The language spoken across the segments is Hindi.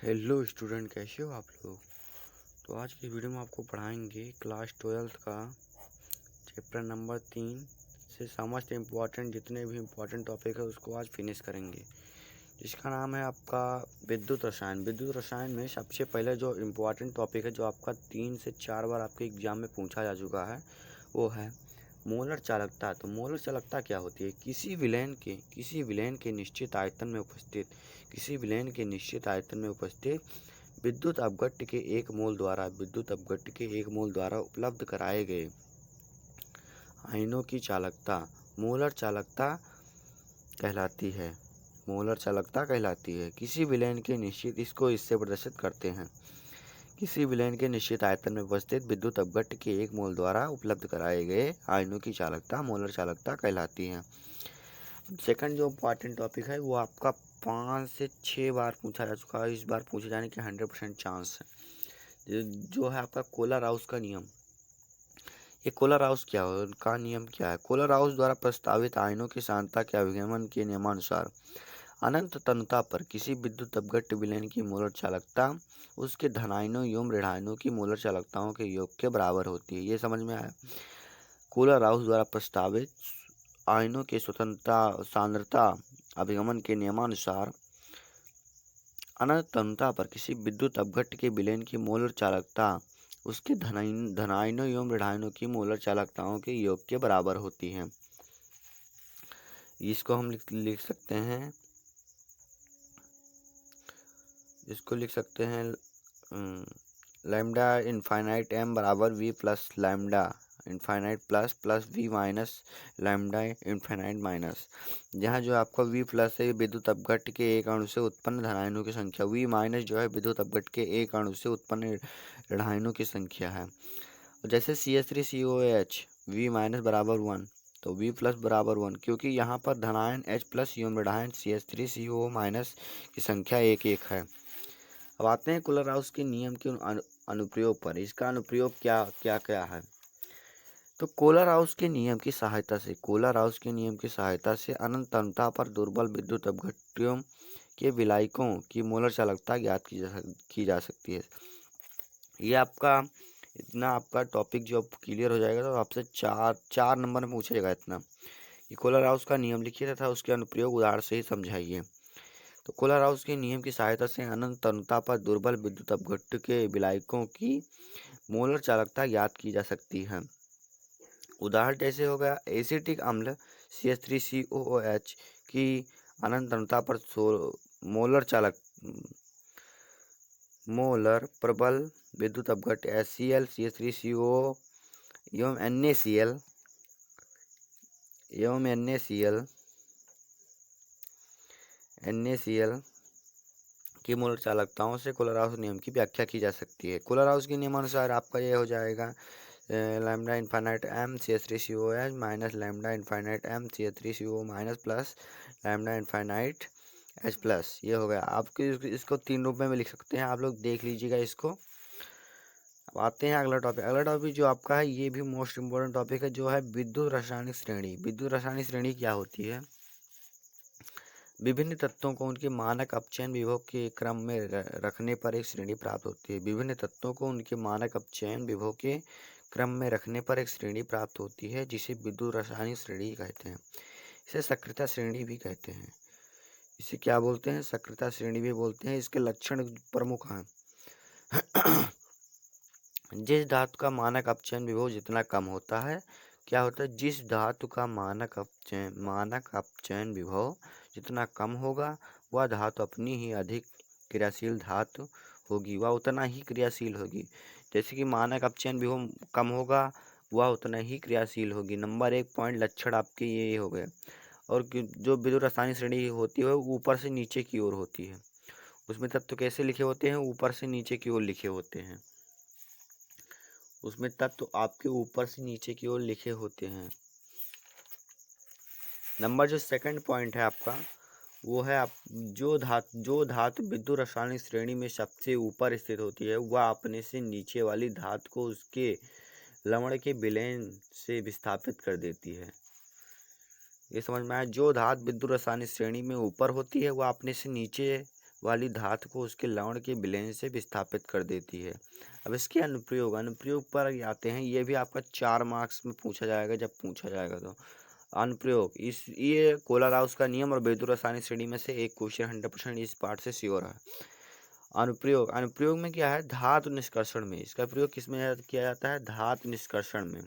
हेलो स्टूडेंट, कैसे हो आप लोग। तो आज की वीडियो में आपको पढ़ाएंगे क्लास 12th का चैप्टर नंबर 3 से समस्त इम्पोर्टेंट जितने भी इम्पोर्टेंट टॉपिक है उसको आज फिनिश करेंगे, जिसका नाम है आपका विद्युत रसायन। विद्युत रसायन में सबसे पहले जो इम्पोर्टेंट टॉपिक है, जो आपका 3 से 4 बार आपके एग्जाम में पूछा जा चुका है, वो है मोलर चालकता। तो मोलर चालकता क्या होती है? किसी विलयन के निश्चित आयतन में उपस्थित विद्युत अपघट्य के एक मोल द्वारा उपलब्ध कराए गए आयनों की चालकता मोलर चालकता कहलाती है। किसी विलयन के निश्चित इसको इससे प्रदर्शित करते हैं। किसी विलयन के निश्चित आयतन में उपस्थित विद्युत अपघट्य के एक मोल द्वारा उपलब्ध कराए गए आयनों की चालकता मोलर चालकता कहलाती है। सेकंड जो इम्पॉर्टेंट टॉपिक है वो आपका 5 से 6 बार पूछा जा चुका है, इस बार पूछे जाने के 100% चांस है। जो है आपका कोलर-राउस का नियम। ये कोलर-राउस का नियम क्या है? कोलर-राउस द्वारा प्रस्तावित आयनों की सांद्रता के अभिगमन के नियमानुसार अनंत तन्यता पर किसी विद्युत अपघट्य विलयन की मोलर चालकता उसके धनायनों एवं ऋणायनों की मोलर चालकताओं के योग के बराबर होती है। ये समझ में आया? कोलर-राउस द्वारा प्रस्तावित आयनों के सांद्रता अभिगमन के नियमानुसार अनंत तन्यता पर किसी विद्युत अपघट्य के विलयन की मोलर चालकता उसके धनायनों एवं ऋणायनों की मोलर चालकताओं के योग के बराबर होती है। इसको हम लिख सकते हैं, लैम्डा इनफाइनाइट एम बराबर V plus lambda infinite plus V minus lambda infinite minus. जहाँ जो आपका वी प्लस है विद्युत अपघट्य के एक अणु से उत्पन्न धनायनों की संख्या, वी माइनस जो है विद्युत अपघट्य के एक अणु से उत्पन्न ऋणायनों की संख्या है। जैसे CH3COH वी माइनस बराबर 1 तो वी प्लस बराबर 1, क्योंकि यहाँ पर धनायन H प्लस एवं ऋणायन CH3CO माइनस की संख्या 1 है। अब आते हैं कोलर-राउस के नियम के अनुप्रयोग पर। इसका अनुप्रयोग क्या है? तो कोलर-राउस के नियम की सहायता से अनंत तन्यता पर दुर्बल विद्युत अपघट्यों के विलायकों की मोलर चालकता ज्ञात की जा सकती है। ये आपका टॉपिक जो क्लियर हो जाएगा तो आपसे चार नंबर में पूछेगा इतना। ये कोलर-राउस का नियम लिखिए तथा उसके अनुप्रयोग उदाहरण से ही समझाइए। तो कोलर-राउस के नियम की सहायता से अनंत तन्यता पर दुर्बल विद्युत अपघट्य के विलायकों की मोलर चालकता ज्ञात की जा सकती है। उदाहरण जैसे हो गया एसिटिक अम्ल CH3COOH की अनंत तन्यता पर मोलर प्रबल विद्युत अपघट्य HCl CH3CO एवं NaCl की मोलर चालकताओं से कोलर-राउस नियम की व्याख्या की जा सकती है। कोलर-राउस के नियमानुसार आपका ये हो जाएगा lambda infinite M CH3COH minus lambda infinite M CH3CO minus plus lambda infinite H plus. ये हो गया। आपके इसको 3 रूप में लिख सकते हैं, आप लोग देख लीजिएगा इसको। अब आते हैं अगला टॉपिक जो आपका है, ये भी मोस्ट इम्पोर्टेंट टॉपिक है, जो है विद्युत रासायनिक श्रेणी। विद्युत रासायनिक श्रेणी क्या होती है? विभिन्न तत्वों को उनके मानक अपचयन विभव के क्रम में रखने पर एक श्रेणी प्राप्त होती है। विभिन्न तत्वों को उनके मानक अपचयन विभव के क्रम में रखने पर एक श्रेणी प्राप्त होती है, जिसे विद्युत रासायनिक श्रेणी कहते हैं। इसे सक्रियता श्रेणी भी कहते हैं। इसे क्या बोलते हैं? सक्रियता श्रेणी भी बोलते हैं। इसके लक्षण प्रमुख हैं। जिस धातु का मानक अपचयन विभव जितना कम होता है, क्या होता है? जिस धातु का मानक अपचयन विभव जितना कम होगा वह धातु अपनी ही अधिक क्रियाशील धातु होगी, वह उतना ही क्रियाशील होगी। जैसे कि मानक अपचयन विभव कम होगा वह उतना ही क्रियाशील होगी। नंबर 1 पॉइंट लक्षण आपके ये हो गए। और जो विद्युत रासायनिक श्रेणी होती है वो ऊपर से नीचे की ओर होती है। उसमें तत्व कैसे लिखे होते हैं? ऊपर से नीचे की ओर लिखे होते हैं। उसमें तत्व आपके ऊपर से नीचे की ओर लिखे होते हैं। नंबर जो सेकंड पॉइंट है आपका, वो है जो धातु विद्युत रासायनिक श्रेणी में सबसे ऊपर स्थित होती है वह अपने से नीचे वाली धातु को उसके लवण के विलयन से विस्थापित कर देती है। ये समझ में आया? जो धातु विद्युत रासायनिक श्रेणी में ऊपर होती है वह अपने से नीचे वाली धातु को उसके लवण के विलयन से विस्थापित कर देती है। अब इसके अनुप्रयोग पर आते हैं। ये भी आपका 4 मार्क्स में पूछा जाएगा, जब पूछा जाएगा तो। अनुप्रयोग, इस ये कोलाराउस का नियम और विद्युत रासायनिक श्रेणी में से एक क्वेश्चन 100% इस पार्ट से श्योर है। अनुप्रयोग में क्या है, धातु निष्कर्षण में। इसका प्रयोग किस में किया जाता है, धातु निष्कर्षण में।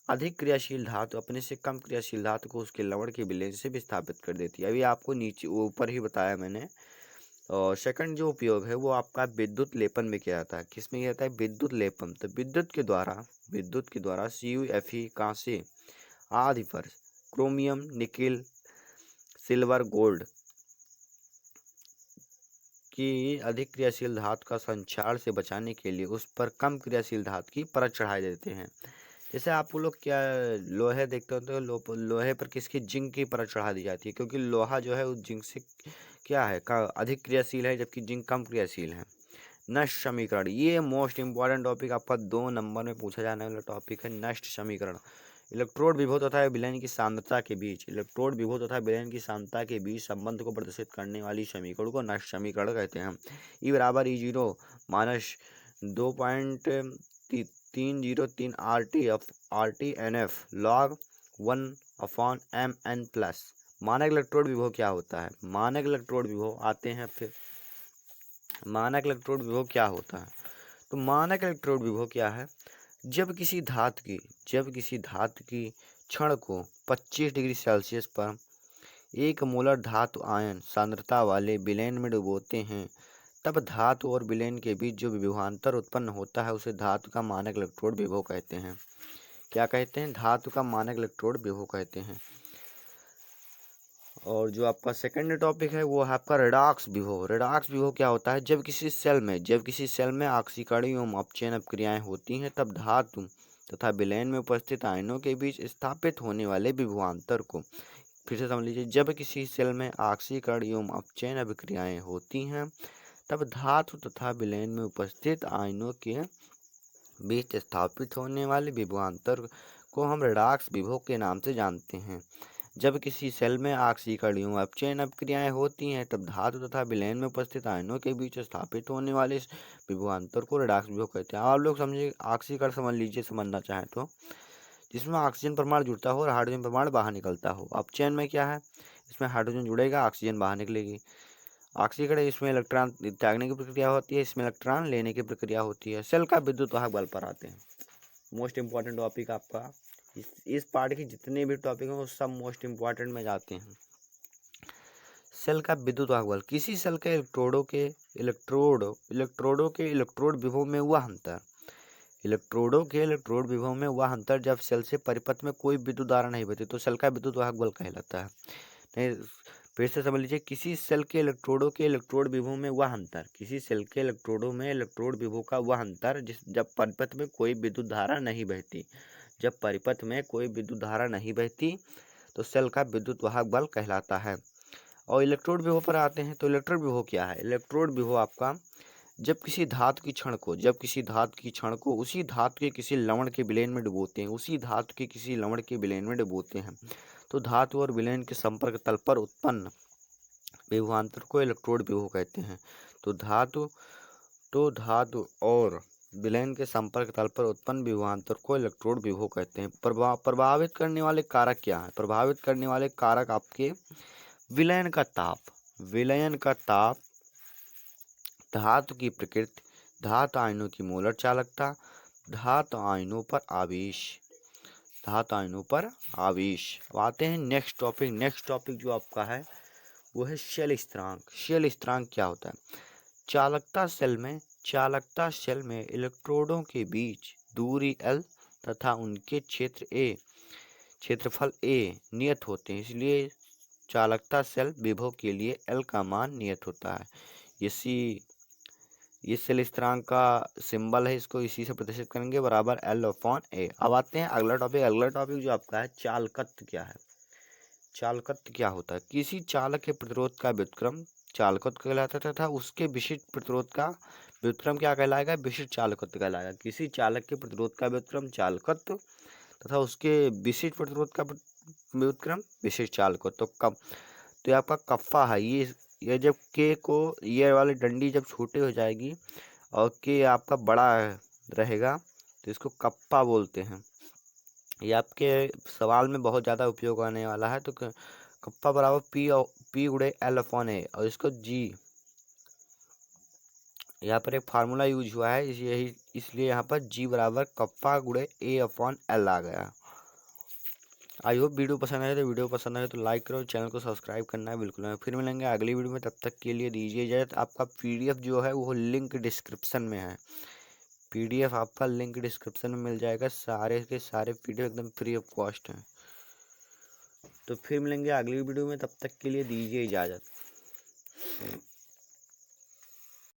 अधिक क्रियाशील धातु अपने से कम क्रियाशील धातु को उसके लवण के विलयन से विस्थापित कर देती है। अभी आपको नीचे ऊपर ही बताया मैंने। और सेकंड जो उपयोग है वो आपका विद्युत लेपन में किया जाता है। किस में किया जाता है, विद्युत लेपन। तो विद्युत के द्वारा CuFe, कांसे आदि पर क्रोमियम, निकेल, सिल्वर, गोल्ड की अधिक क्रियाशील धातु का संक्षारण से बचाने के लिए उस पर कम क्रियाशील धातु की परत चढ़ाए देते हैं। जैसे आप लोग क्या लोहे देखते हो तो लोहे पर किसकी, जिंक की परत चढ़ा दी जाती है, क्योंकि लोहा जो है उस जिंक से क्या है, अधिक क्रियाशील है, जबकि जिंक कम क्रियाशील है। नष्ट समीकरण, ये मोस्ट इंपॉर्टेंट टॉपिक आपका 2 नंबर में पूछा जाने वाला टॉपिक है, नष्ट समीकरण। इलेक्ट्रोड विभव तथा विलयन की सांद्रता के बीच संबंध को प्रदर्शित करने वाली समीकरण को नष्ट समीकरण कहते हैं। E=E0 minus 2.3003 RT/NF log 1/mn+। मानक इलेक्ट्रोड विभव क्या होता है, मानक इलेक्ट्रोड विभव आते हैं फिर। मानक इलेक्ट्रोड विभव क्या होता है, तो मानक इलेक्ट्रोड विभव क्या है, जब किसी धातु की क्षण को 25 डिग्री सेल्सियस पर 1 मोलर धातु आयन सांद्रता वाले विलयन में डुबोते हैं, तब धातु और विलयन के बीच जो विभवांतर उत्पन्न होता है उसे धातु का मानक इलेक्ट्रोड विभव कहते हैं। क्या कहते हैं, धातु का मानक इलेक्ट्रोड विभव कहते हैं। और जो आपका सेकंड टॉपिक है वो है आपका रेडॉक्स विभव। रेडॉक्स विभव क्या होता है, जब किसी सेल में ऑक्सीकरण एवं अपचयन अपक्रियाएं होती हैं, तब धातु तथा विलयन में उपस्थित आयनों के बीच स्थापित होने वाले विभवांतर को, फिर से समझ लीजिए, जब किसी सेल में ऑक्सीकरण एवं अपचयन अभिक्रियाएं होती हैं, तब धातु तथा विलयन में उपस्थित आयनों के बीच स्थापित होने वाले विभवांतर को हम रेडॉक्स विभव के नाम से जानते हैं। जब किसी सेल में ऑक्सीकरण एवं अपचयन अपक्रियाएं होती हैं, तब धातु तथा विलयन में उपस्थित आयनों के बीच स्थापित होने वाले इस विभवांतर को रेडॉक्स विभव कहते हैं। आप लोग समझिए, ऑक्सीकरण समझ लीजिए, समझना चाहें तो, जिसमें ऑक्सीजन परमाणु जुड़ता हो और हाइड्रोजन परमाणु बाहर निकलता हो। अपचयन में क्या है, इसमें हाइड्रोजन जुड़ेगा, ऑक्सीजन बाहर निकलेगी। ऑक्सीकरण, इसमें इलेक्ट्रॉन त्यागने की प्रक्रिया होती है, इसमें इलेक्ट्रॉन लेने की प्रक्रिया होती है। सेल का विद्युत वाहक बल पर आते हैं। मोस्ट इंपॉर्टेंट टॉपिक आपका, इस पार्ट के जितने भी टॉपिक हैं वो सब मोस्ट इंपॉर्टेंट में जाते हैं। सेल का विद्युत वाहक बल, किसी सेल के इलेक्ट्रोडों के इलेक्ट्रोड विभव में वह अंतर जब सेल से परिपथ में कोई विद्युत धारा नहीं बहती तो सेल का विद्युत वाहक बल कहलाता है। नहीं, फिर से समझ लीजिए, किसी सेल के इलेक्ट्रोडों के इलेक्ट्रोड विभव में वह अंतर, किसी सेल के इलेक्ट्रोडों में इलेक्ट्रोड विभव का वह अंतर जब परिपथ में कोई विद्युत धारा नहीं बहती, तो सेल का विद्युत वाहक बल कहलाता है। और इलेक्ट्रोड विभव पर आते हैं। तो इलेक्ट्रोड विभव क्या है, इलेक्ट्रोड विभव आपका, जब किसी धातु की क्षण को उसी धातु के किसी लवण के विलयन में डुबोते हैं, तो धातु और विलयन के संपर्क तल पर उत्पन्न विभवांतर को इलेक्ट्रोड विभव कहते हैं। तो धातु और विलयन के संपर्क तल पर उत्पन्न विभवांतर को इलेक्ट्रोड विभव कहते हैं। प्रभावित करने वाले कारक क्या है, प्रभावित करने वाले कारक आपके विलयन का ताप, धातु की प्रकृति, धातु आयनों की मोलर चालकता, धातु आयनों पर आवेश। अब आते हैं नेक्स्ट टॉपिक जो आपका है वो है शेल स्थिरांक क्या होता है, चालकता सेल में इलेक्ट्रोडों के बीच दूरी L तथा उनके क्षेत्रफल A नियत होते हैं, इसलिए चालकता सेल विभव के लिए L का मान नियत होता है। ये सेल स्थिरांक का सिंबल है, इसको इसी से प्रदर्शित करेंगे, बराबर L/A। अब आते हैं अगला टॉपिक जो आपका है चालकत्व क्या होता है। किसी चालक के प्रतिरोध का व्युत्क्रम चालकत्व कहलाता है तथा उसके विशिष्ट प्रतिरोध का व्युत्क्रम क्या कहलाएगा, विशिष्ट चालकत्व कहलाएगा। किसी चालक के प्रतिरोध का व्युत्क्रम चालकत्व तथा उसके विशिष्ट प्रतिरोध का व्युत्क्रम विशिष्ट चालकत्व। तो ये आपका कप्पा है, ये जब के को, ये वाली डंडी जब छोटी हो जाएगी और के आपका बड़ा रहेगा तो इसको कप्पा बोलते हैं। ये आपके सवाल में बहुत ज़्यादा उपयोग आने वाला है। तो कप्पा बराबर पी गुड़े एल अपॉन ए, और इसको जी, यहाँ पर एक फार्मूला यूज हुआ है इसलिए यहाँ पर जी बराबर कप्पा गुड़े ए अपॉन एल आ गया। आई होप वीडियो पसंद आए तो लाइक करो, चैनल को सब्सक्राइब करना है बिल्कुल ना। फिर मिलेंगे अगली वीडियो में, तब तक के लिए दीजिए इजाज़त। आपका पीडीएफ जो है वो लिंक डिस्क्रिप्शन में है। पीडीएफ आपका लिंक डिस्क्रिप्शन में मिल जाएगा। सारे के सारे पीडीएफ एकदम फ्री ऑफ कॉस्ट हैं। तो फिर मिलेंगे अगली वीडियो में, तब तक के लिए दीजिए इजाज़त।